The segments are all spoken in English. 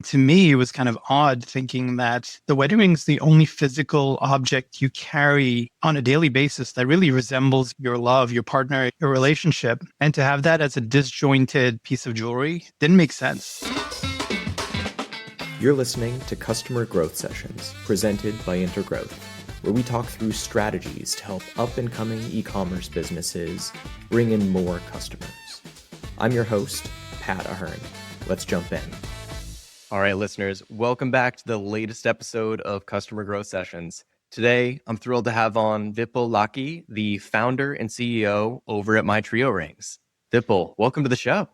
To me, it was kind of odd thinking that the wedding ring is the only physical object you carry on a daily basis that really resembles your love, your partner, your relationship. And to have that as a disjointed piece of jewelry didn't make sense. You're listening to Customer Growth Sessions, presented by Intergrowth, where we talk through strategies to help up-and-coming e-commerce businesses bring in more customers. I'm your host, Pat Ahern. Let's jump in. All right, listeners, welcome back to the latest episode of Customer Growth Sessions. Today, I'm thrilled to have on Vipul Lakhi, the founder and CEO over at My Trio Rings. Vipul, welcome to the show.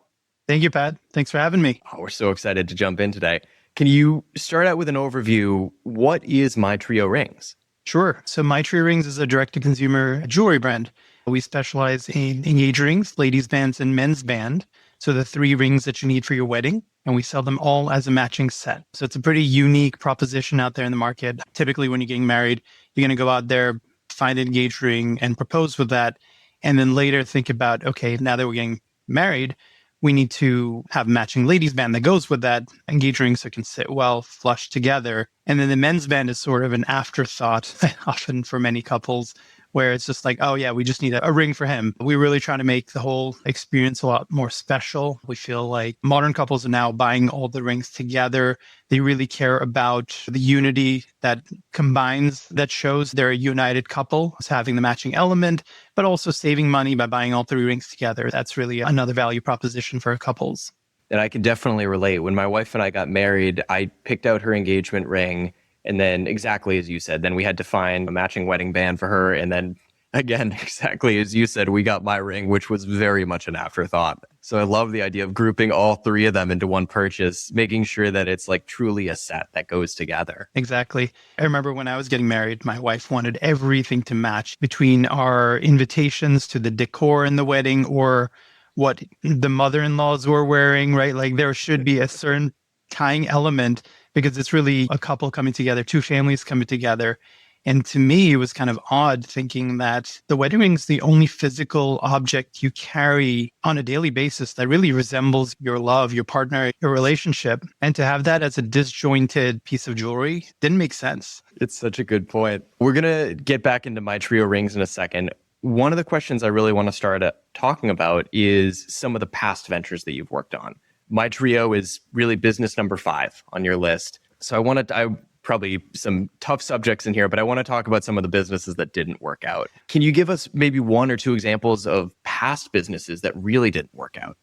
Thank you, Pat. Thanks for having me. Oh, we're so excited to jump in today. Can you start out with an overview? What is My Trio Rings? Sure. So My Trio Rings is a direct-to-consumer jewelry brand. We specialize in engagement rings, ladies' bands, and men's band. So the 3 rings that you need for your wedding, and we sell them all as a matching set. So it's a pretty unique proposition out there in the market. Typically, when you're getting married, you're going to go out there, find an engagement ring and propose with that. And then later think about, okay, now that we're getting married, we need to have a matching ladies' band that goes with that engagement ring so it can sit well flush together. And then the men's band is sort of an afterthought, often for many couples, where it's just like, oh yeah, we just need a ring for him. We really try to make the whole experience a lot more special. We feel like modern couples are now buying all the rings together. They really care about the unity that combines, that shows they're a united couple. It's having the matching element, but also saving money by buying all 3 rings together. That's really another value proposition for couples. And I can definitely relate. When my wife and I got married, I picked out her engagement ring. And then exactly as you said, then we had to find a matching wedding band for her. And then again, exactly as you said, we got my ring, which was very much an afterthought. So I love the idea of grouping all 3 of them into one purchase, making sure that it's like truly a set that goes together. Exactly. I remember when I was getting married, my wife wanted everything to match, between our invitations to the decor in the wedding or what the mother-in-laws were wearing, right? Like there should be a certain tying element, because it's really a couple coming together, 2 families coming together. And to me, it was kind of odd thinking that the wedding ring is the only physical object you carry on a daily basis that really resembles your love, your partner, your relationship. And to have that as a disjointed piece of jewelry didn't make sense. It's such a good point. We're going to get back into My Trio Rings in a second. One of the questions I really want to start talking about is some of the past ventures that you've worked on. My Trio is really business number 5 on your list. So I probably some tough subjects in here, but I want to talk about some of the businesses that didn't work out. Can you give us maybe 1 or 2 examples of past businesses that really didn't work out?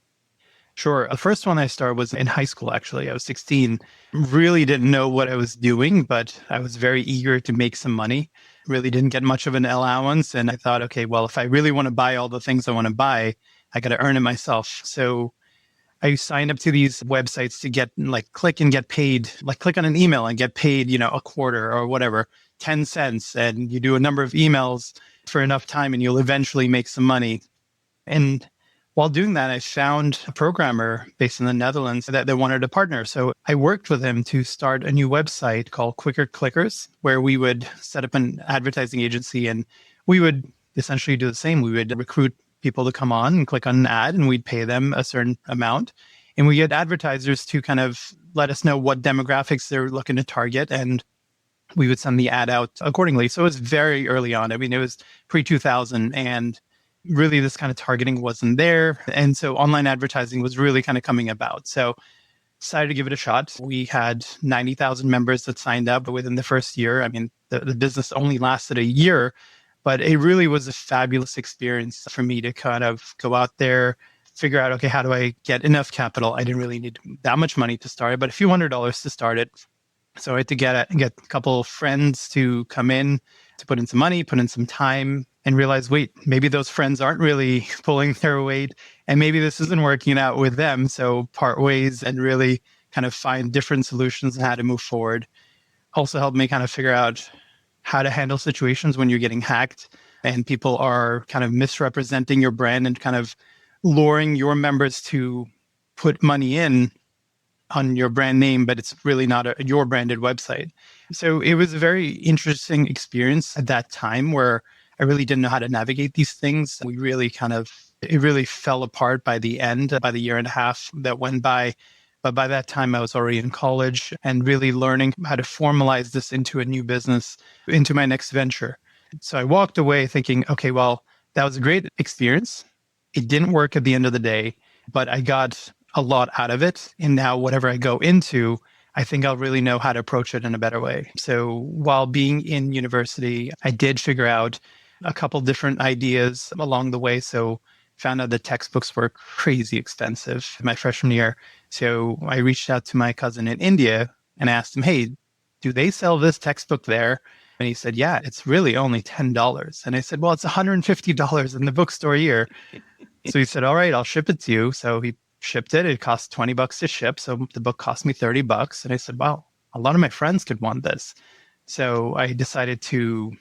Sure. The first one I started was in high school, actually. I was 16, really didn't know what I was doing, but I was very eager to make some money. Really didn't get much of an allowance. And I thought, okay, well, if I really want to buy all the things I want to buy, I got to earn it myself. So I signed up to these websites to get click and get paid, click on an email and get paid, a quarter or whatever, 10 cents. And you do a number of emails for enough time and you'll eventually make some money. And while doing that, I found a programmer based in the Netherlands that wanted a partner. So I worked with him to start a new website called Quicker Clickers, where we would set up an advertising agency and we would essentially do the same. We would recruit people to come on and click on an ad and we'd pay them a certain amount. And we get advertisers to kind of let us know what demographics they're looking to target. And we would send the ad out accordingly. So it was very early on. I mean, it was pre-2000 and really this kind of targeting wasn't there. And so online advertising was really kind of coming about. So decided to give it a shot. We had 90,000 members that signed up within the first year. I mean, the business only lasted a year. But it really was a fabulous experience for me to kind of go out there, figure out, okay, how do I get enough capital? I didn't really need that much money to start it, but a few $100s to start it. So I had to get a couple of friends to come in, to put in some money, put in some time, and realize, wait, maybe those friends aren't really pulling their weight, and maybe this isn't working out with them. So part ways and really kind of find different solutions and how to move forward. Also helped me kind of figure out how to handle situations when you're getting hacked and people are kind of misrepresenting your brand and kind of luring your members to put money in on your brand name, but it's really not your branded website. So it was a very interesting experience at that time where I really didn't know how to navigate these things. It really fell apart by the end, by the year and a half that went by. But by that time, I was already in college and really learning how to formalize this into a new business, into my next venture. So I walked away thinking, okay, well, that was a great experience. It didn't work at the end of the day, but I got a lot out of it. And now whatever I go into, I think I'll really know how to approach it in a better way. So while being in university, I did figure out a couple different ideas along the way. So found out that textbooks were crazy expensive my freshman year. So I reached out to my cousin in India and asked him, hey, do they sell this textbook there? And he said, yeah, it's really only $10. And I said, well, it's $150 in the bookstore here. So he said, all right, I'll ship it to you. So he shipped it. It cost $20 to ship. So the book cost me $30. And I said, wow, a lot of my friends could want this. So I decided to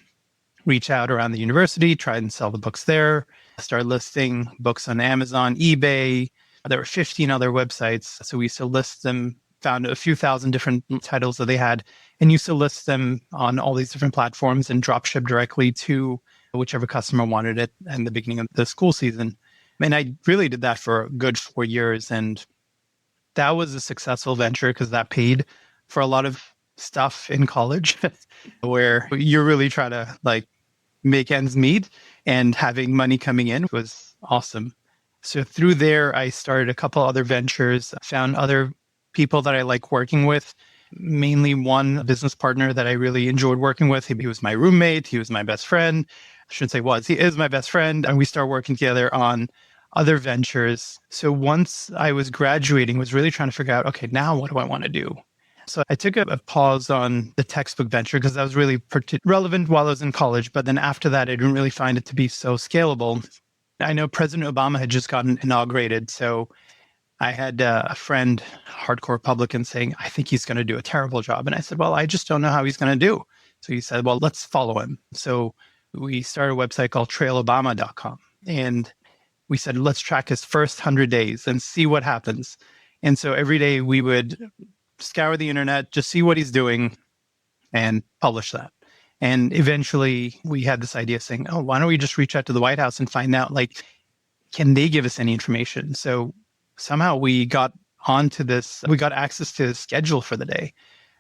reach out around the university, try and sell the books there, start listing books on Amazon, eBay. There were 15 other websites. So we used to list them, found a few thousand different titles that they had, and used to list them on all these different platforms and drop ship directly to whichever customer wanted it in the beginning of the school season. And I really did that for a good 4 years. And that was a successful venture because that paid for a lot of stuff in college where you really try to like make ends meet, and having money coming in was awesome. So through there, I started a couple other ventures, found other people that I like working with, mainly one business partner that I really enjoyed working with. He was my roommate. He was my best friend. I shouldn't say was, he is my best friend. And we started working together on other ventures. So once I was graduating, was really trying to figure out, okay, now what do I want to do? So I took a pause on the textbook venture because that was really relevant while I was in college. But then after that, I didn't really find it to be so scalable. I know President Obama had just gotten inaugurated. So I had a friend, hardcore Republican, saying, I think he's going to do a terrible job. And I said, well, I just don't know how he's going to do. So he said, well, let's follow him. So we started a website called trailobama.com. And we said, let's track his first 100 days and see what happens. And so every day we would scour the internet, just see what he's doing and publish that. And eventually we had this idea saying, oh, why don't we just reach out to the White House and find out, like, can they give us any information? So somehow we got onto this, we got access to the schedule for the day.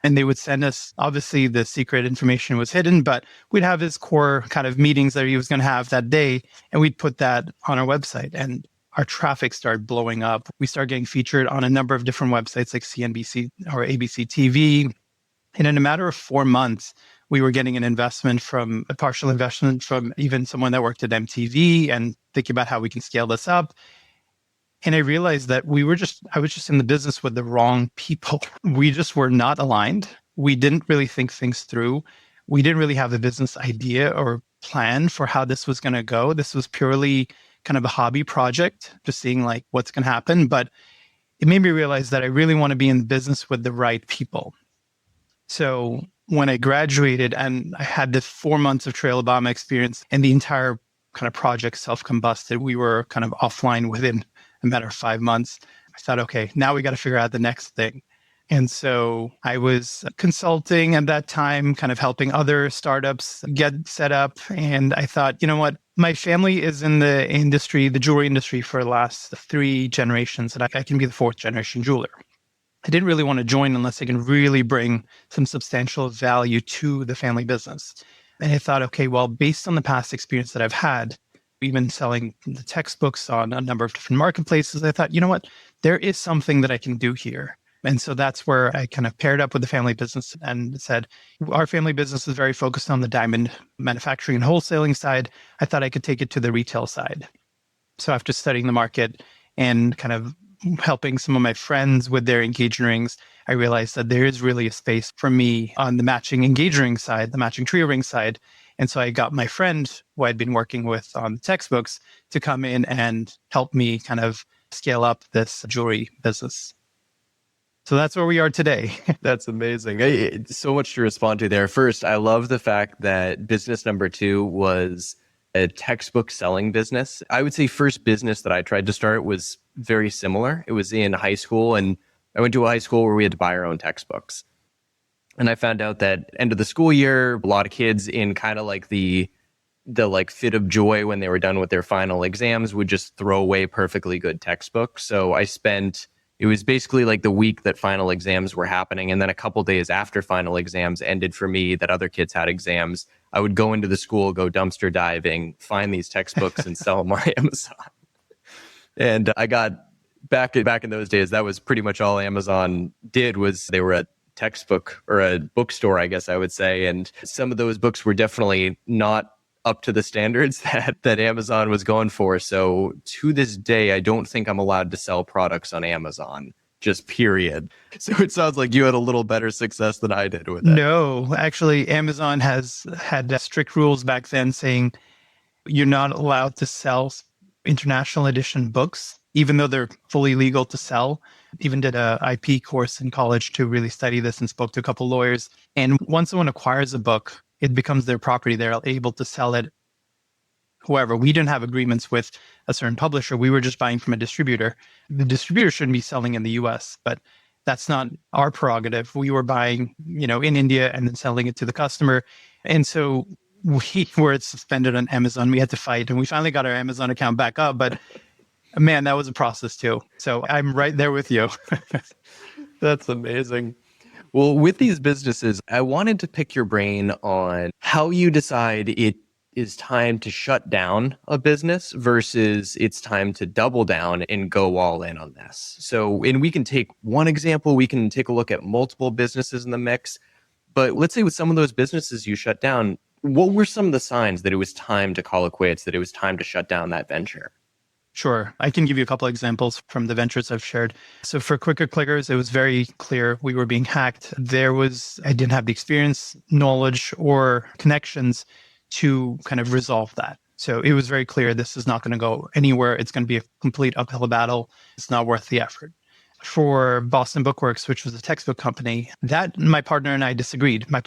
And they would send us, obviously the secret information was hidden, but we'd have his core kind of meetings that he was going to have that day. And we'd put that on our website. And our traffic started blowing up. We started getting featured on a number of different websites like CNBC or ABC TV. And in a matter of 4 months, we were getting a partial investment from even someone that worked at MTV and thinking about how we can scale this up. And I realized that I was just in the business with the wrong people. We just were not aligned. We didn't really think things through. We didn't really have a business idea or plan for how this was going to go. This was purely kind of a hobby project, just seeing like what's going to happen. But it made me realize that I really want to be in business with the right people. So when I graduated and I had the 4 months of Trail Obama experience and the entire kind of project self-combusted, we were kind of offline within a matter of 5 months. I thought, okay, now we got to figure out the next thing. And so I was consulting at that time, kind of helping other startups get set up. And I thought, you know what? My family is in the industry, the jewelry industry, for the last 3 generations, and I can be the 4th generation jeweler. I didn't really want to join unless I can really bring some substantial value to the family business. And I thought, okay, well, based on the past experience that I've had, even selling the textbooks on a number of different marketplaces, I thought, you know what? There is something that I can do here. And so that's where I kind of paired up with the family business and said, our family business is very focused on the diamond manufacturing and wholesaling side. I thought I could take it to the retail side. So after studying the market and kind of helping some of my friends with their engagement rings, I realized that there is really a space for me on the matching engagement ring side, the matching trio ring side. And so I got my friend who I'd been working with on the textbooks to come in and help me kind of scale up this jewelry business. So that's where we are today. That's amazing. So much to respond to there. First, I love the fact that business number 2 was a textbook selling business. I would say first business that I tried to start was very similar. It was in high school, and I went to a high school where we had to buy our own textbooks. And I found out that end of the school year, a lot of kids in kind of like the like fit of joy when they were done with their final exams would just throw away perfectly good textbooks. So I spent It was basically like the week that final exams were happening. And then a couple days after final exams ended for me, that other kids had exams, I would go into the school, go dumpster diving, find these textbooks and sell them on Amazon. And I got back in those days, that was pretty much all Amazon did, was they were a textbook or a bookstore, I guess I would say. And some of those books were definitely not up to the standards that Amazon was going for. So to this day, I don't think I'm allowed to sell products on Amazon, just period. So it sounds like you had a little better success than I did with it. No, actually, Amazon has had strict rules back then saying you're not allowed to sell international edition books, even though they're fully legal to sell. Even did a IP course in college to really study this and spoke to a couple lawyers. And once someone acquires a book, it becomes their property. They're able to sell it. However, we didn't have agreements with a certain publisher. We were just buying from a distributor. The distributor shouldn't be selling in the US, but that's not our prerogative. We were buying, in India and then selling it to the customer. And so we were suspended on Amazon. We had to fight, and we finally got our Amazon account back up. But man, that was a process too. So I'm right there with you. That's amazing. Well, with these businesses, I wanted to pick your brain on how you decide it is time to shut down a business versus it's time to double down and go all in on this. So, and we can take one example, we can take a look at multiple businesses in the mix, but let's say with some of those businesses you shut down, what were some of the signs that it was time to call it quits, that it was time to shut down that venture? Sure. I can give you a couple of examples from the ventures I've shared. So for Quicker Clickers, it was very clear we were being hacked. I didn't have the experience, knowledge, or connections to kind of resolve that. So it was very clear this is not going to go anywhere. It's going to be a complete uphill battle. It's not worth the effort. For Boston Bookworks, which was a textbook company, that my partner and I disagreed. I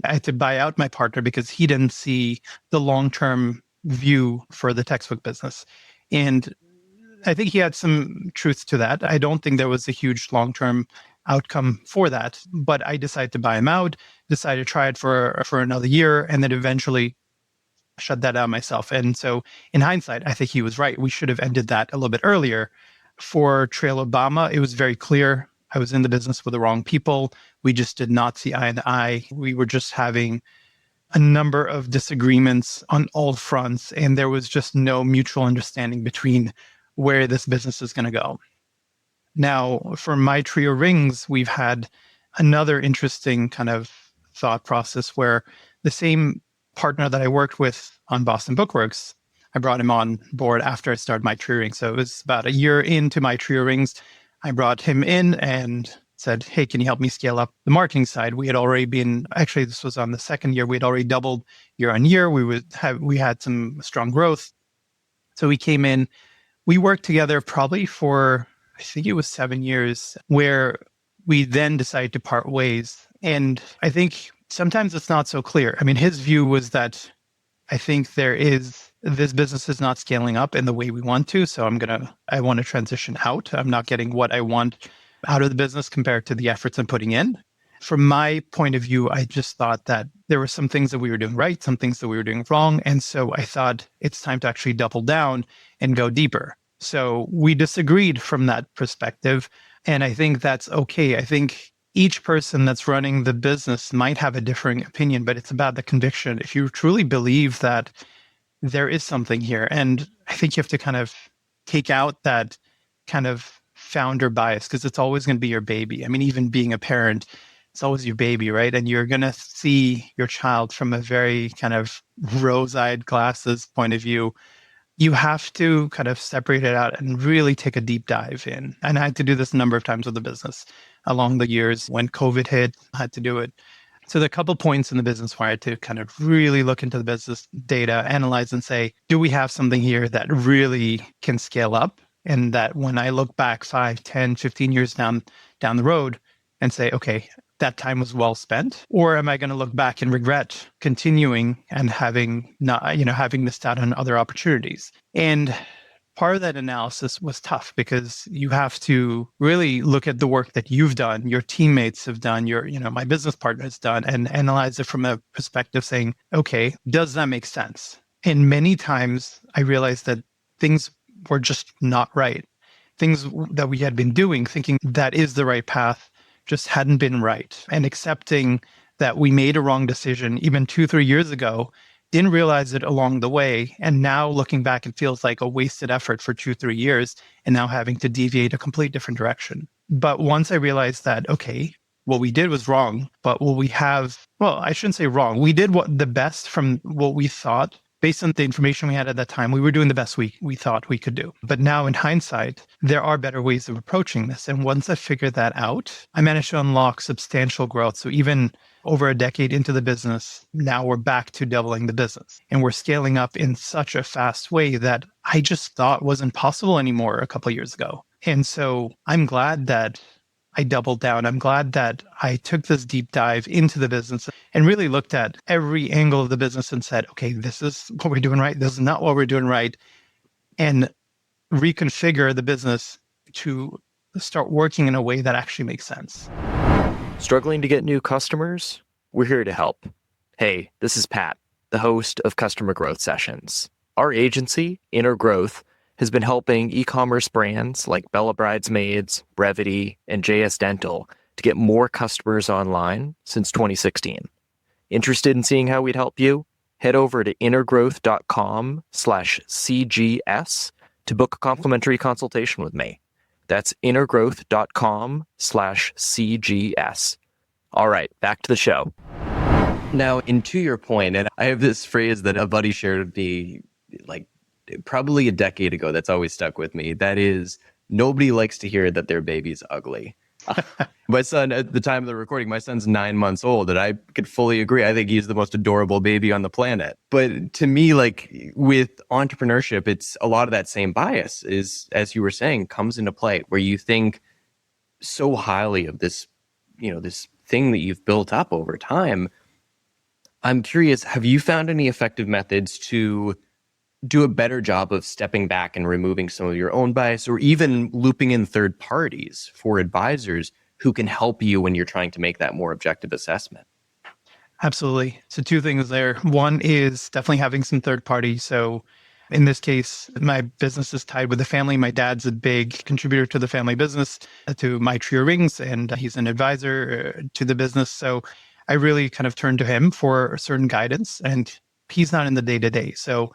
had to buy out my partner because he didn't see the long-term view for the textbook business. And I think he had some truth to that. I don't think there was a huge long-term outcome for that, but I decided to buy him out, decided to try it for another year, and then eventually shut that down myself. And so in hindsight, I think he was right. We should have ended that a little bit earlier. For Trail Obama, it was very clear. I was in the business with the wrong people. We just did not see eye to eye. We were just having a number of disagreements on all fronts, and there was just no mutual understanding between where this business is going to go. Now, for My Trio Rings, we've had another interesting kind of thought process where the same partner that I worked with on Boston Bookworks, I brought him on board after I started My Trio Rings. So it was about a year into My Trio Rings. I brought him in and said, hey, can you help me scale up the marketing side? We had already actually, this was on the second year, we had already doubled year on year. We had some strong growth. So we came in, we worked together probably for, I think it was 7 years, where we then decided to part ways. And I think sometimes it's not so clear. I mean, his view was that I think this business is not scaling up in the way we want to. So I want to transition out. I'm not getting what I want out of the business compared to the efforts I'm putting in. From my point of view, I just thought that there were some things that we were doing right, some things that we were doing wrong. And so I thought it's time to actually double down and go deeper. So we disagreed from that perspective. And I think that's okay. I think each person that's running the business might have a differing opinion, but it's about the conviction. If you truly believe that there is something here, and I think you have to kind of take out that kind of founder bias, because it's always going to be your baby. I mean, even being a parent, it's always your baby, right? And you're going to see your child from a very kind of rose-eyed glasses point of view. You have to kind of separate it out and really take a deep dive in. And I had to do this a number of times with the business along the years. When COVID hit, I had to do it. So there are a couple points in the business where I had to kind of really look into the business data, analyze and say, do we have something here that really can scale up? And that when I look back 5, 10, 15 years down the road and say, okay, that time was well spent? Or am I going to look back and regret continuing and having missed out on other opportunities? And part of that analysis was tough because you have to really look at the work that you've done, your teammates have done, my business partner has done, and analyze it from a perspective saying, okay, does that make sense? And many times I realized that things were just not right. things that we had been doing, thinking that is the right path, just hadn't been right. And accepting that we made a wrong decision even 2-3 years ago, didn't realize it along the way. And now looking back, it feels like a wasted effort for 2-3 years and now having to deviate a complete different direction. But once I realized that, okay, what we did was wrong, but what we have, well, I shouldn't say wrong. We did what the best from what we thought. Based on the information we had at that time, we were doing the best we thought we could do. But now in hindsight, there are better ways of approaching this. And once I figured that out, I managed to unlock substantial growth. So even over a decade into the business, now we're back to doubling the business. And we're scaling up in such a fast way that I just thought wasn't possible anymore a couple of years ago. And so I'm glad that I doubled down. I'm glad that I took this deep dive into the business and really looked at every angle of the business and said, okay, this is what we're doing right. This is not what we're doing right. And reconfigure the business to start working in a way that actually makes sense. Struggling to get new customers? We're here to help. Hey, this is Pat, the host of Customer Growth Sessions. Our agency, Intergrowth, has been helping e-commerce brands like Bella Bridesmaids, Brevity, and JS Dental to get more customers online since 2016. Interested in seeing how we'd help you? Head over to intergrowth.com/CGS to book a complimentary consultation with me. That's intergrowth.com/CGS. All right, back to the show. Now, and to your point, and I have this phrase that a buddy shared with me, like probably a decade ago, that's always stuck with me. That is, nobody likes to hear that their baby's ugly. My son, at the time of the recording, my son's 9 months old, and I could fully agree. I think he's the most adorable baby on the planet. But to me, like with entrepreneurship, it's a lot of that same bias is, as you were saying, comes into play where you think so highly of this, this thing that you've built up over time. I'm curious, have you found any effective methods to do a better job of stepping back and removing some of your own bias, or even looping in third parties for advisors who can help you when you're trying to make that more objective assessment? Absolutely. So 2 things there. One is definitely having some third party. So in this case, my business is tied with the family. My dad's a big contributor to the family business, to My Trio Rings, and he's an advisor to the business. So I really kind of turn to him for certain guidance, and he's not in the day-to-day. So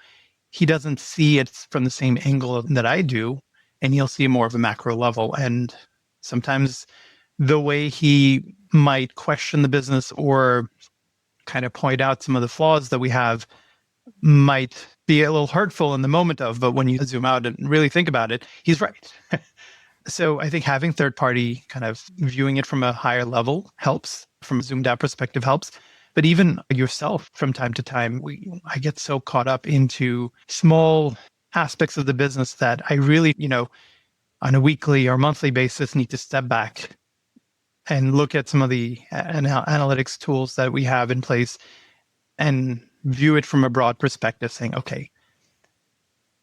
he doesn't see it from the same angle that I do, and he'll see more of a macro level. And sometimes the way he might question the business or kind of point out some of the flaws that we have might be a little hurtful in the moment of, but when you zoom out and really think about it, he's right. So I think having third party kind of viewing it from a higher level helps, from a zoomed out perspective helps. But even yourself, from time to time, I get so caught up into small aspects of the business that I really, on a weekly or monthly basis, need to step back and look at some of the analytics tools that we have in place and view it from a broad perspective, saying, okay,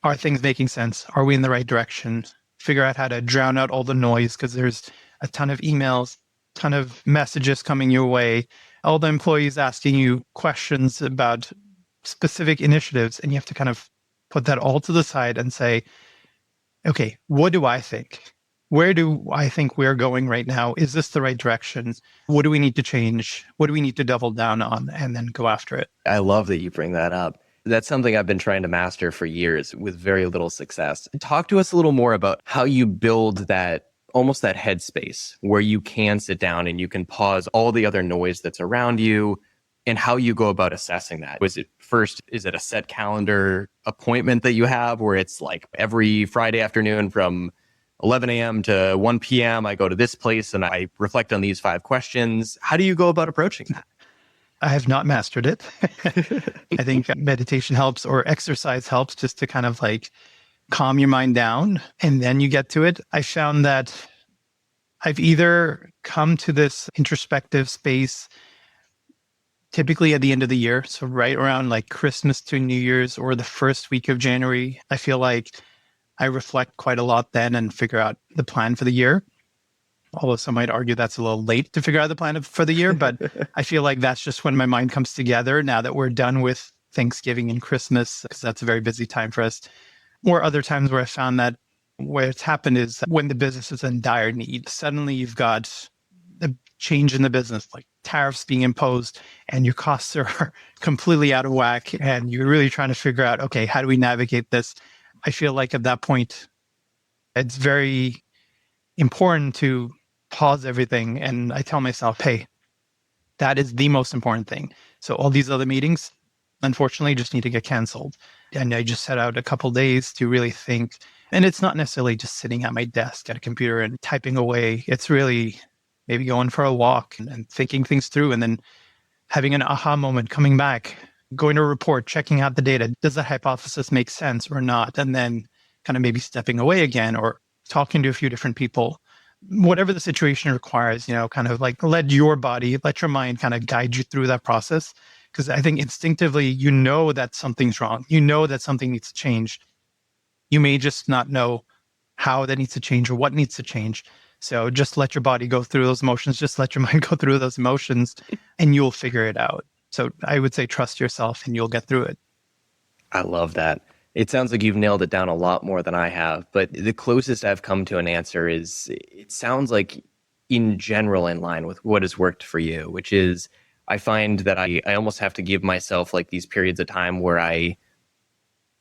are things making sense? Are we in the right direction? Figure out how to drown out all the noise, because there's a ton of emails, ton of messages coming your way, all the employees asking you questions about specific initiatives, and you have to kind of put that all to the side and say, okay, what do I think? Where do I think we're going right now? Is this the right direction? What do we need to change? What do we need to double down on? And then go after it. I love that you bring that up. That's something I've been trying to master for years with very little success. Talk to us a little more about how you build that, almost that headspace where you can sit down and you can pause all the other noise that's around you, and how you go about assessing that. Is it a set calendar appointment that you have where it's like every Friday afternoon from 11 a.m. to 1 p.m. I go to this place and I reflect on these 5 questions? How do you go about approaching that? I have not mastered it. I think meditation helps, or exercise helps, just to kind of like calm your mind down and then you get to it. I found that I've either come to this introspective space typically at the end of the year. So right around like Christmas to New Year's or the first week of January, I feel like I reflect quite a lot then and figure out the plan for the year. Although some might argue that's a little late to figure out the plan for the year, but I feel like that's just when my mind comes together now that we're done with Thanksgiving and Christmas, because that's a very busy time for us. Or other times where I found that Where it's happened is when the business is in dire need, suddenly you've got a change in the business, like tariffs being imposed, and your costs are completely out of whack. And you're really trying to figure out, okay, how do we navigate this? I feel like at that point, it's very important to pause everything. And I tell myself, hey, that is the most important thing. So all these other meetings, unfortunately, just need to get canceled. And I just set out a couple days to really think. And it's not necessarily just sitting at my desk at a computer and typing away. It's really maybe going for a walk and thinking things through, and then having an aha moment, coming back, going to a report, checking out the data. Does that hypothesis make sense or not? And then kind of maybe stepping away again or talking to a few different people. Whatever the situation requires, kind of like let your body, let your mind kind of guide you through that process. Because I think instinctively, you know that something's wrong. You know that something needs to change. You may just not know how that needs to change or what needs to change. So just let your body go through those emotions. Just let your mind go through those emotions and you'll figure it out. So I would say trust yourself and you'll get through it. I love that. It sounds like you've nailed it down a lot more than I have, but the closest I've come to an answer is it sounds like in general in line with what has worked for you, which is I find that I almost have to give myself like these periods of time where I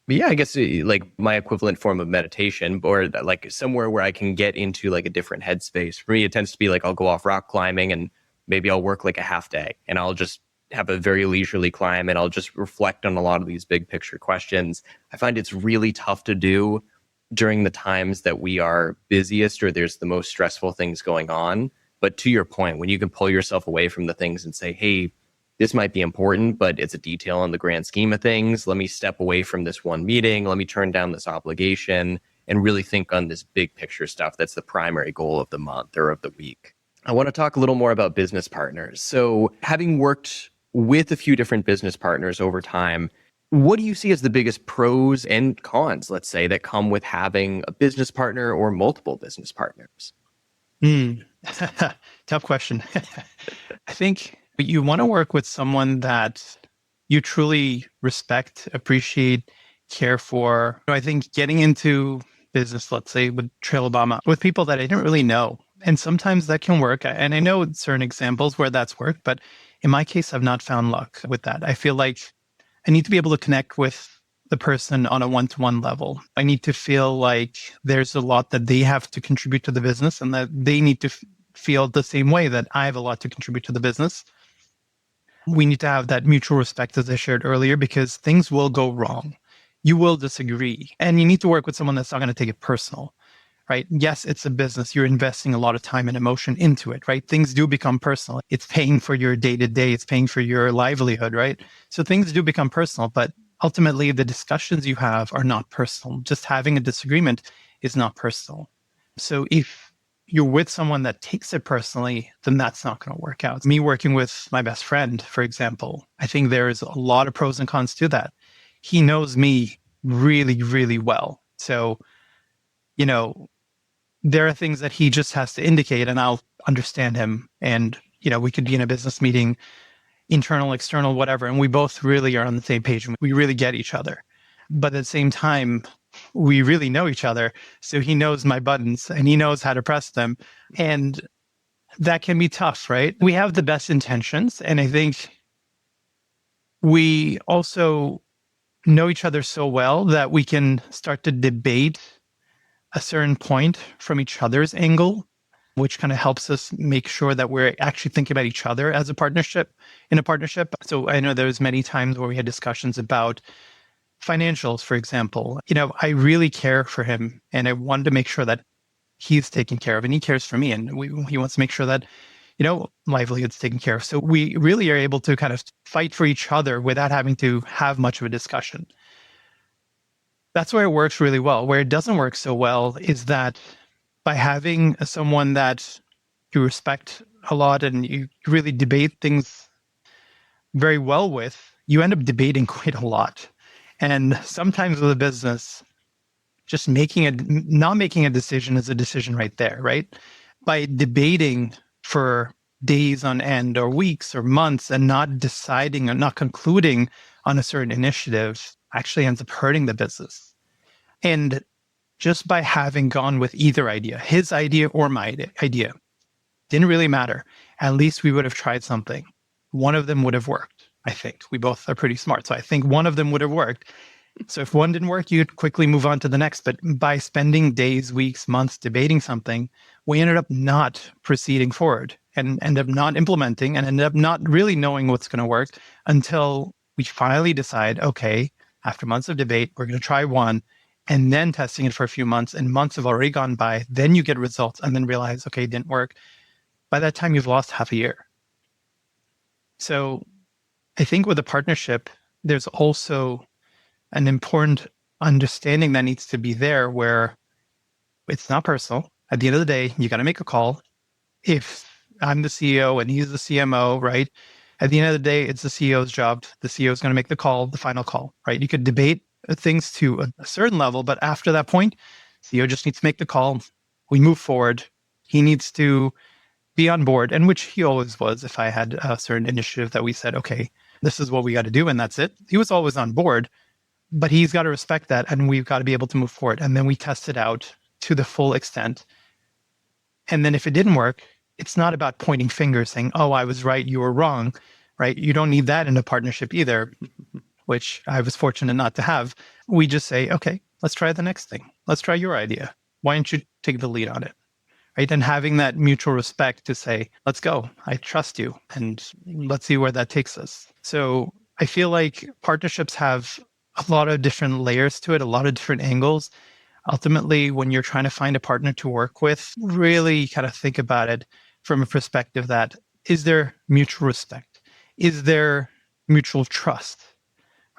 guess like my equivalent form of meditation or like somewhere where I can get into like a different headspace. For me, it tends to be like I'll go off rock climbing and maybe I'll work like a half day and I'll just have a very leisurely climb and I'll just reflect on a lot of these big picture questions. I find it's really tough to do during the times that we are busiest or there's the most stressful things going on. But to your point, when you can pull yourself away from the things and say, hey, this might be important, but it's a detail in the grand scheme of things. Let me step away from this one meeting. Let me turn down this obligation and really think on this big picture stuff. That's the primary goal of the month or of the week. I want to talk a little more about business partners. So having worked with a few different business partners over time, what do you see as the biggest pros and cons, let's say, that come with having a business partner or multiple business partners? Tough question. I think you want to work with someone that you truly respect, appreciate, care for. I think getting into business, let's say with Trail Obama, with people that I didn't really know. And sometimes that can work. And I know certain examples where that's worked, but in my case, I've not found luck with that. I feel like I need to be able to connect with the person on a one-to-one level. I need to feel like there's a lot that they have to contribute to the business and that they need to feel the same way that I have a lot to contribute to the business. We need to have that mutual respect, as I shared earlier, because things will go wrong. You will disagree. And you need to work with someone that's not going to take it personal, right? Yes, it's a business. You're investing a lot of time and emotion into it, right? Things do become personal. It's paying for your day-to-day. It's paying for your livelihood, right? So things do become personal, but ultimately the discussions you have are not personal. Just having a disagreement is not personal. So if you're with someone that takes it personally, then that's not going to work out. Me working with my best friend, for example, I think there's a lot of pros and cons to that. He knows me really, really well. So, there are things that he just has to indicate and I'll understand him. And, we could be in a business meeting, internal, external, whatever, and we both really are on the same page and we really get each other. But at the same time, we really know each other. So he knows my buttons and he knows how to press them. And that can be tough, right? We have the best intentions. And I think we also know each other so well that we can start to debate a certain point from each other's angle, which kind of helps us make sure that we're actually thinking about each other as a partnership, in a partnership. So I know there's many times where we had discussions about financials, for example. I really care for him and I wanted to make sure that he's taken care of and he cares for me. And he wants to make sure that, livelihood's taken care of. So we really are able to kind of fight for each other without having to have much of a discussion. That's where it works really well. Where it doesn't work so well is that by having someone that you respect a lot and you really debate things very well with, you end up debating quite a lot. And sometimes with a business, just not making a decision is a decision right there, right? By debating for days on end or weeks or months and not deciding or not concluding on a certain initiative actually ends up hurting the business. And just by having gone with either idea, his idea or my idea, didn't really matter. At least we would have tried something. One of them would have worked, I think. We both are pretty smart. So I think one of them would have worked. So if one didn't work, you'd quickly move on to the next. But by spending days, weeks, months debating something, we ended up not proceeding forward and ended up not implementing and ended up not really knowing what's going to work until we finally decide, okay, after months of debate, we're going to try one, and then testing it for a few months, and months have already gone by. Then you get results and then realize, okay, it didn't work. By that time, you've lost half a year. So I think with a partnership, there's also an important understanding that needs to be there where it's not personal. At the end of the day, you got to make a call. If I'm the CEO and he's the CMO, right? At the end of the day, it's the CEO's job. The CEO is going to make the call, the final call, right? You could debate things to a certain level, but after that point, CEO just needs to make the call. We move forward. He needs to be on board, and which he always was. If I had a certain initiative that we said, okay, this is what we got to do, and that's it. He was always on board, but he's got to respect that, and we've got to be able to move forward. And then we test it out to the full extent. And then if it didn't work, it's not about pointing fingers saying, oh, I was right, you were wrong, right? You don't need that in a partnership either, which I was fortunate not to have. We just say, okay, let's try the next thing. Let's try your idea. Why don't you take the lead on it? Right? And having that mutual respect to say, let's go. I trust you. And let's see where that takes us. So I feel like partnerships have a lot of different layers to it, a lot of different angles. Ultimately, when you're trying to find a partner to work with, really kind of think about it from a perspective that, is there mutual respect? Is there mutual trust?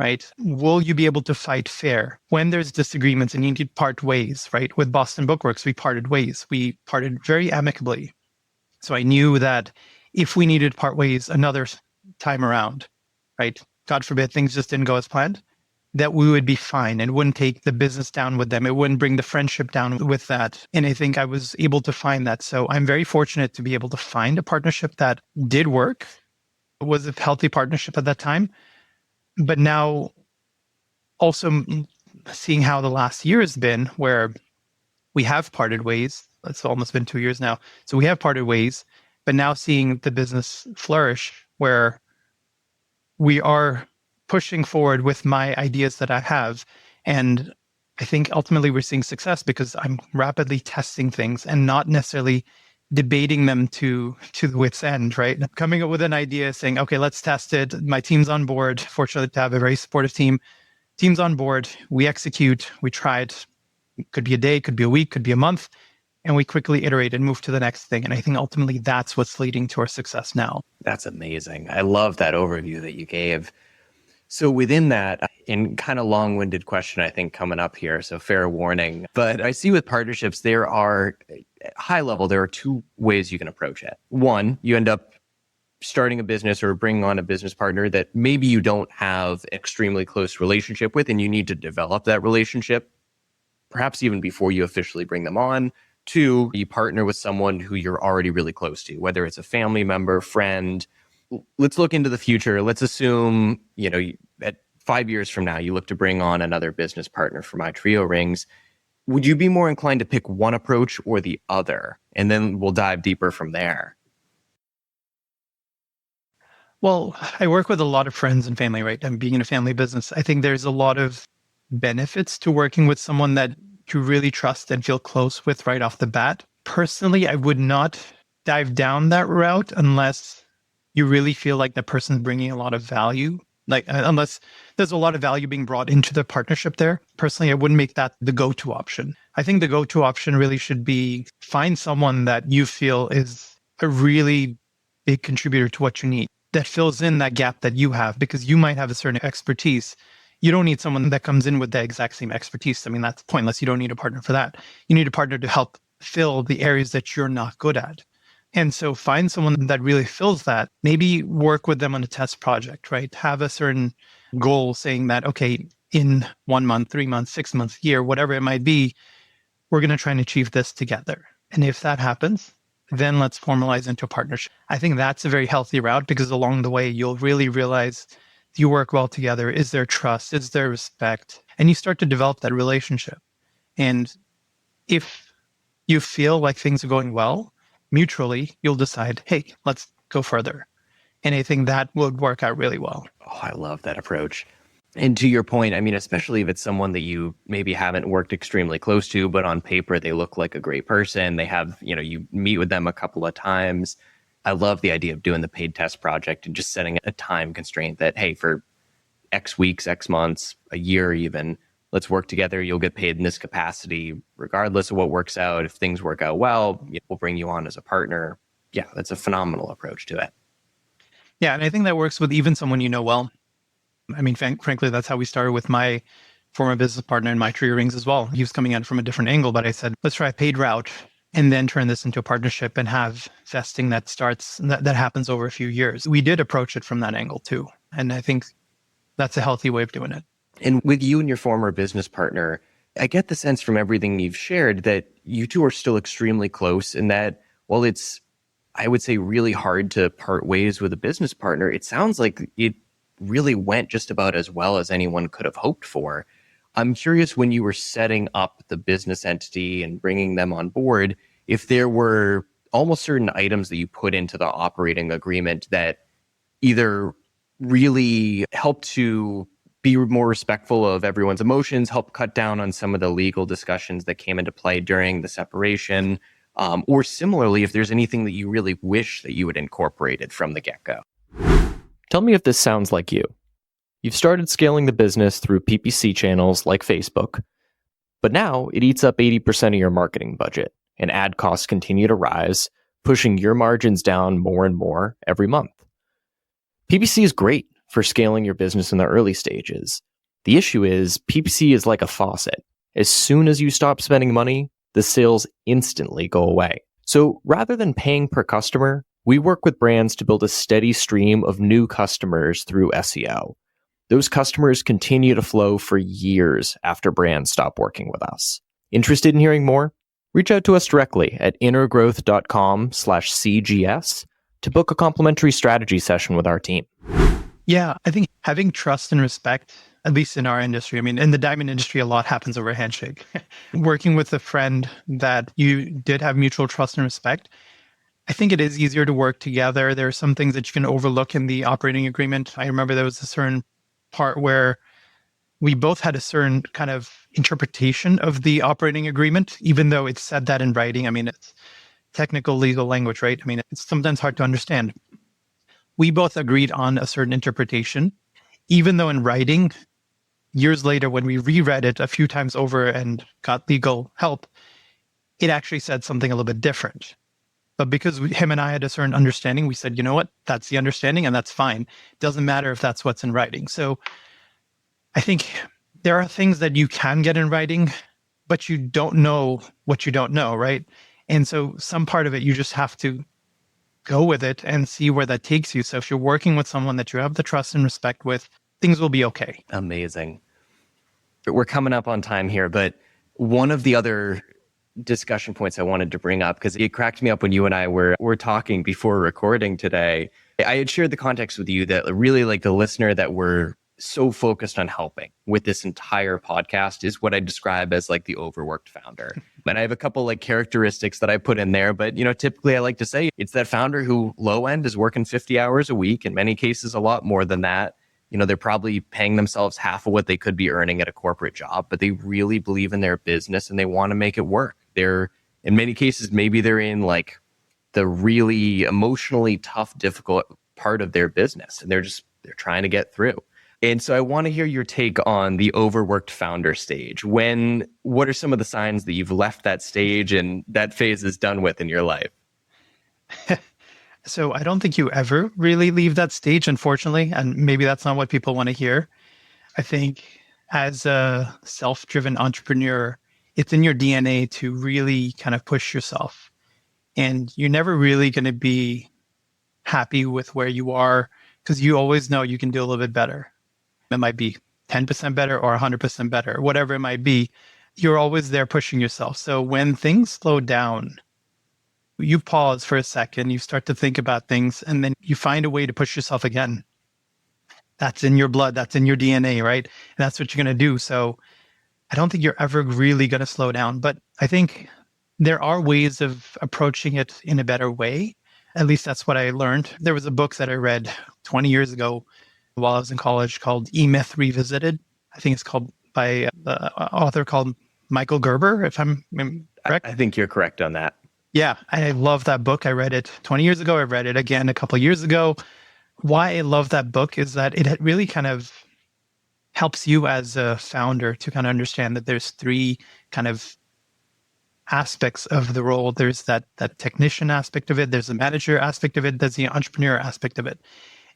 Right? Will you be able to fight fair when there's disagreements and you need to part ways, right? With Boston Bookworks, we parted ways. We parted very amicably. So I knew that if we needed to part ways another time around, right? God forbid things just didn't go as planned, that we would be fine and wouldn't take the business down with them. It wouldn't bring the friendship down with that. And I think I was able to find that. So I'm very fortunate to be able to find a partnership that did work. It was a healthy partnership at that time. But now also seeing how the last year has been, where we have parted ways. It's almost been 2 years now. So we have parted ways, but now seeing the business flourish where we are pushing forward with my ideas that I have. And I think ultimately we're seeing success because I'm rapidly testing things and not necessarily debating them to the wit's end, right? Coming up with an idea saying, okay, let's test it. My team's on board. Fortunate to have a very supportive team. Team's on board. We execute. We try it. It could be a day, could be a week, could be a month. And we quickly iterate and move to the next thing. And I think ultimately that's what's leading to our success now. That's amazing. I love that overview that you gave. So within that, in kind of long-winded question, I think coming up here, so fair warning. But I see with partnerships, there are, high level, there are two ways you can approach it. One, you end up starting a business or bringing on a business partner that maybe you don't have an extremely close relationship with, and you need to develop that relationship, perhaps even before you officially bring them on. Two, you partner with someone who you're already really close to, whether it's a family member, friend. Let's look into the future. Let's assume, at 5 years from now, you look to bring on another business partner for My Trio Rings. Would you be more inclined to pick one approach or the other? And then we'll dive deeper from there. Well, I work with a lot of friends and family, right? I'm being in a family business. I think there's a lot of benefits to working with someone that you really trust and feel close with right off the bat. Personally, I would not dive down that route unless you really feel like the person's bringing a lot of value. Like, unless there's a lot of value being brought into the partnership there. Personally, I wouldn't make that the go-to option. I think the go-to option really should be find someone that you feel is a really big contributor to what you need, that fills in that gap that you have, because you might have a certain expertise. You don't need someone that comes in with the exact same expertise. I mean, that's pointless. You don't need a partner for that. You need a partner to help fill the areas that you're not good at. And so find someone that really fills that. Maybe work with them on a test project, right? Have a certain goal saying that, okay, in 1 month, 3 months, 6 months, year, whatever it might be, we're going to try and achieve this together. And if that happens, then let's formalize into a partnership. I think that's a very healthy route, because along the way, you'll really realize you work well together. Is there trust? Is there respect? And you start to develop that relationship. And If you feel like things are going well, mutually, you'll decide, hey, let's go further. And I think that would work out really well. Oh, I love that approach. And to your point, I mean, especially if it's someone that you maybe haven't worked extremely close to, but on paper, they look like a great person. They have, you meet with them a couple of times. I love the idea of doing the paid test project and just setting a time constraint that, hey, for X weeks, X months, a year even, let's work together. You'll get paid in this capacity, regardless of what works out. If things work out well, we'll bring you on as a partner. Yeah, that's a phenomenal approach to it. Yeah, and I think that works with even someone you know well. I mean, frankly, that's how we started with my former business partner in My Tree Rings as well. He was coming at it from a different angle, but I said, let's try a paid route and then turn this into a partnership and have vesting that happens over a few years. We did approach it from that angle too. And I think that's a healthy way of doing it. And with you and your former business partner, I get the sense from everything you've shared that you two are still extremely close, and that while it's, I would say, really hard to part ways with a business partner, it sounds like it really went just about as well as anyone could have hoped for. I'm curious, when you were setting up the business entity and bringing them on board, if there were almost certain items that you put into the operating agreement that either really helped to be more respectful of everyone's emotions, help cut down on some of the legal discussions that came into play during the separation, or similarly, if there's anything that you really wish that you had incorporated from the get-go. Tell me if this sounds like you. You've started scaling the business through PPC channels like Facebook, but now it eats up 80% of your marketing budget, and ad costs continue to rise, pushing your margins down more and more every month. PPC is great for scaling your business in the early stages. The issue is PPC is like a faucet. As soon as you stop spending money, the sales instantly go away. So rather than paying per customer, we work with brands to build a steady stream of new customers through SEO. Those customers continue to flow for years after brands stop working with us. Interested in hearing more? Reach out to us directly at intergrowth.com/CGS to book a complimentary strategy session with our team. Yeah, I think having trust and respect, at least in our industry, I mean, in the diamond industry, a lot happens over a handshake. Working with a friend that you did have mutual trust and respect, I think it is easier to work together. There are some things that you can overlook in the operating agreement. I remember there was a certain part where we both had a certain kind of interpretation of the operating agreement, even though it said that in writing. I mean, it's technical legal language, right? I mean, it's sometimes hard to understand. We both agreed on a certain interpretation, even though in writing, years later, when we reread it a few times over and got legal help, it actually said something a little bit different. But because him and I had a certain understanding, we said, you know what, that's the understanding and that's fine. It doesn't matter if that's what's in writing. So I think there are things that you can get in writing, but you don't know what you don't know, right? And so some part of it, you just have to go with it and see where that takes you. So if you're working with someone that you have the trust and respect with, things will be okay. Amazing. We're coming up on time here, but one of the other discussion points I wanted to bring up, because it cracked me up when you and I were talking before recording today. I had shared the context with you that really, like, the listener that we're so focused on helping with this entire podcast is what I describe as like the overworked founder. And I have a couple like characteristics that I put in there, but typically I like to say it's that founder who low end is working 50 hours a week, in many cases a lot more than that. They're probably paying themselves half of what they could be earning at a corporate job, but they really believe in their business and they want to make it work. They're, in many cases, maybe they're in like the really emotionally tough, difficult part of their business, and they're trying to get through. And so I want to hear your take on the overworked founder stage. What are some of the signs that you've left that stage and that phase is done with in your life? So I don't think you ever really leave that stage, unfortunately. And maybe that's not what people want to hear. I think as a self-driven entrepreneur, it's in your DNA to really kind of push yourself. And you're never really going to be happy with where you are, because you always know you can do a little bit better. It might be 10% better or 100% better, whatever it might be. You're always there pushing yourself. So when things slow down, you pause for a second, you start to think about things, and then you find a way to push yourself again. That's in your blood, that's in your DNA, right? And that's what you're going to do. So I don't think you're ever really going to slow down. But I think there are ways of approaching it in a better way. At least that's what I learned. There was a book that I read 20 years ago while I was in college called E-Myth Revisited. I think it's called by an author called Michael Gerber, if I'm correct. I think you're correct on that. Yeah, I love that book. I read it 20 years ago. I read it again a couple of years ago. Why I love that book is that it really kind of helps you as a founder to kind of understand that there's three kind of aspects of the role. There's that technician aspect of it. There's the manager aspect of it. There's the entrepreneur aspect of it.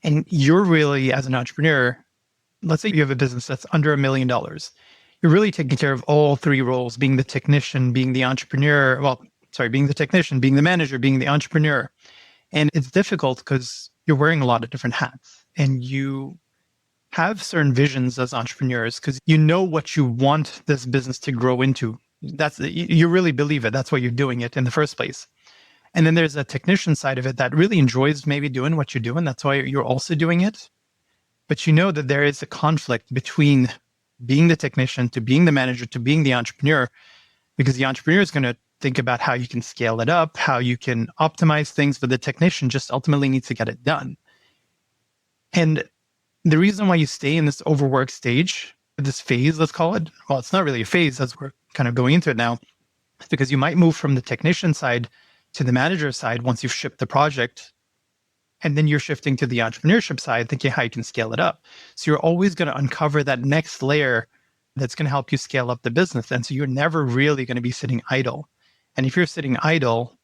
And you're really, as an entrepreneur, let's say you have a business that's under $1 million. You're really taking care of all three roles, being the technician, being the entrepreneur, being the technician, being the manager, being the entrepreneur. And it's difficult because you're wearing a lot of different hats and you have certain visions as entrepreneurs because you know what you want this business to grow into. You really believe it. That's why you're doing it in the first place. And then there's a technician side of it that really enjoys maybe doing what you're doing. That's why you're also doing it. But you know that there is a conflict between being the technician to being the manager to being the entrepreneur, because the entrepreneur is going to think about how you can scale it up, how you can optimize things, but the technician just ultimately needs to get it done. And the reason why you stay in this overwork stage, this phase, let's call it, well, it's not really a phase as we're kind of going into it now, is because you might move from the technician side to the manager side once you've shipped the project. And then you're shifting to the entrepreneurship side, thinking how you can scale it up. So you're always going to uncover that next layer that's going to help you scale up the business. And so you're never really going to be sitting idle. And if you're sitting idle,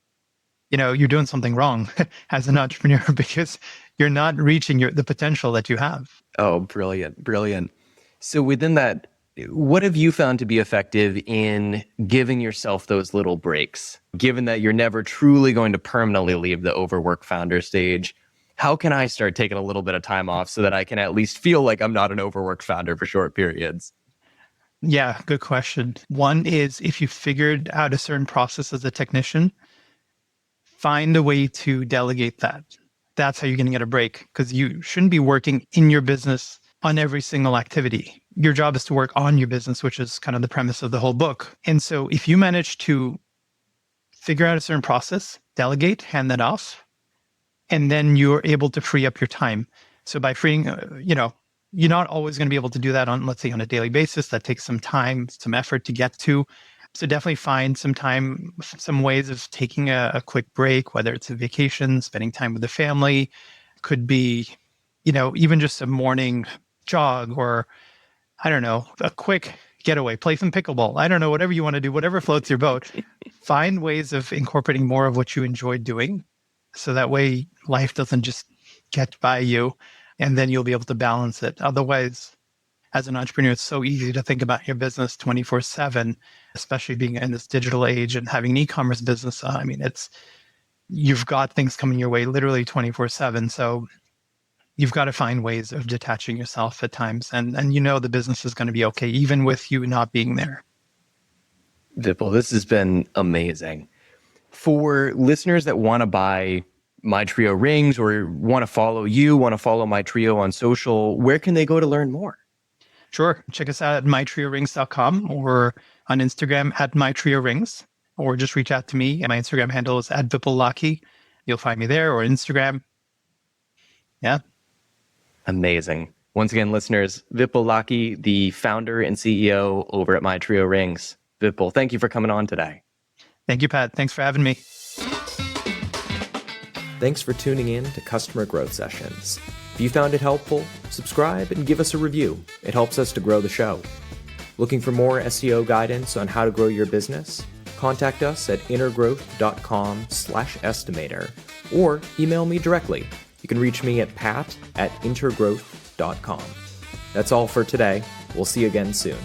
you're doing something wrong as an entrepreneur because you're not reaching the potential that you have. Oh, brilliant, brilliant. So within that, what have you found to be effective in giving yourself those little breaks? Given that you're never truly going to permanently leave the overwork founder stage, how can I start taking a little bit of time off so that I can at least feel like I'm not an overworked founder for short periods? Yeah, good question. One is if you figured out a certain process as a technician, find a way to delegate that. That's how you're going to get a break, because you shouldn't be working in your business on every single activity. Your job is to work on your business, which is kind of the premise of the whole book. And so if you manage to figure out a certain process, delegate, hand that off, and then you're able to free up your time. So by freeing, you're not always going to be able to do that on, let's say, on a daily basis. That takes some time, some effort to get to. So definitely find some time, some ways of taking a quick break, whether it's a vacation, spending time with the family, could be, even just a morning jog, or I don't know, a quick getaway, play some pickleball. I don't know, whatever you want to do, whatever floats your boat. Find ways of incorporating more of what you enjoy doing. So that way life doesn't just get by you, and then you'll be able to balance it. Otherwise, as an entrepreneur, it's so easy to think about your business 24/7, especially being in this digital age and having an e-commerce business. You've got things coming your way literally 24/7. So you've got to find ways of detaching yourself at times. And the business is going to be okay, even with you not being there. Vipul, this has been amazing. For listeners that want to buy MyTrio rings or want to follow you, want to follow MyTrio on social, where can they go to learn more? Sure. Check us out at mytriorings.com or on Instagram at mytriorings, or just reach out to me. And my Instagram handle is at Vipul Lakhi. You'll find me there, or Instagram. Yeah. Amazing. Once again, listeners, Vipul Lakhi, the founder and CEO over at MyTrio Rings. Vipul, thank you for coming on today. Thank you, Pat. Thanks for having me. Thanks for tuning in to Customer Growth Sessions. If you found it helpful, subscribe and give us a review. It helps us to grow the show. Looking for more SEO guidance on how to grow your business? Contact us at intergrowth.com/estimator or email me directly. You can reach me at pat@intergrowth.com. That's all for today. We'll see you again soon.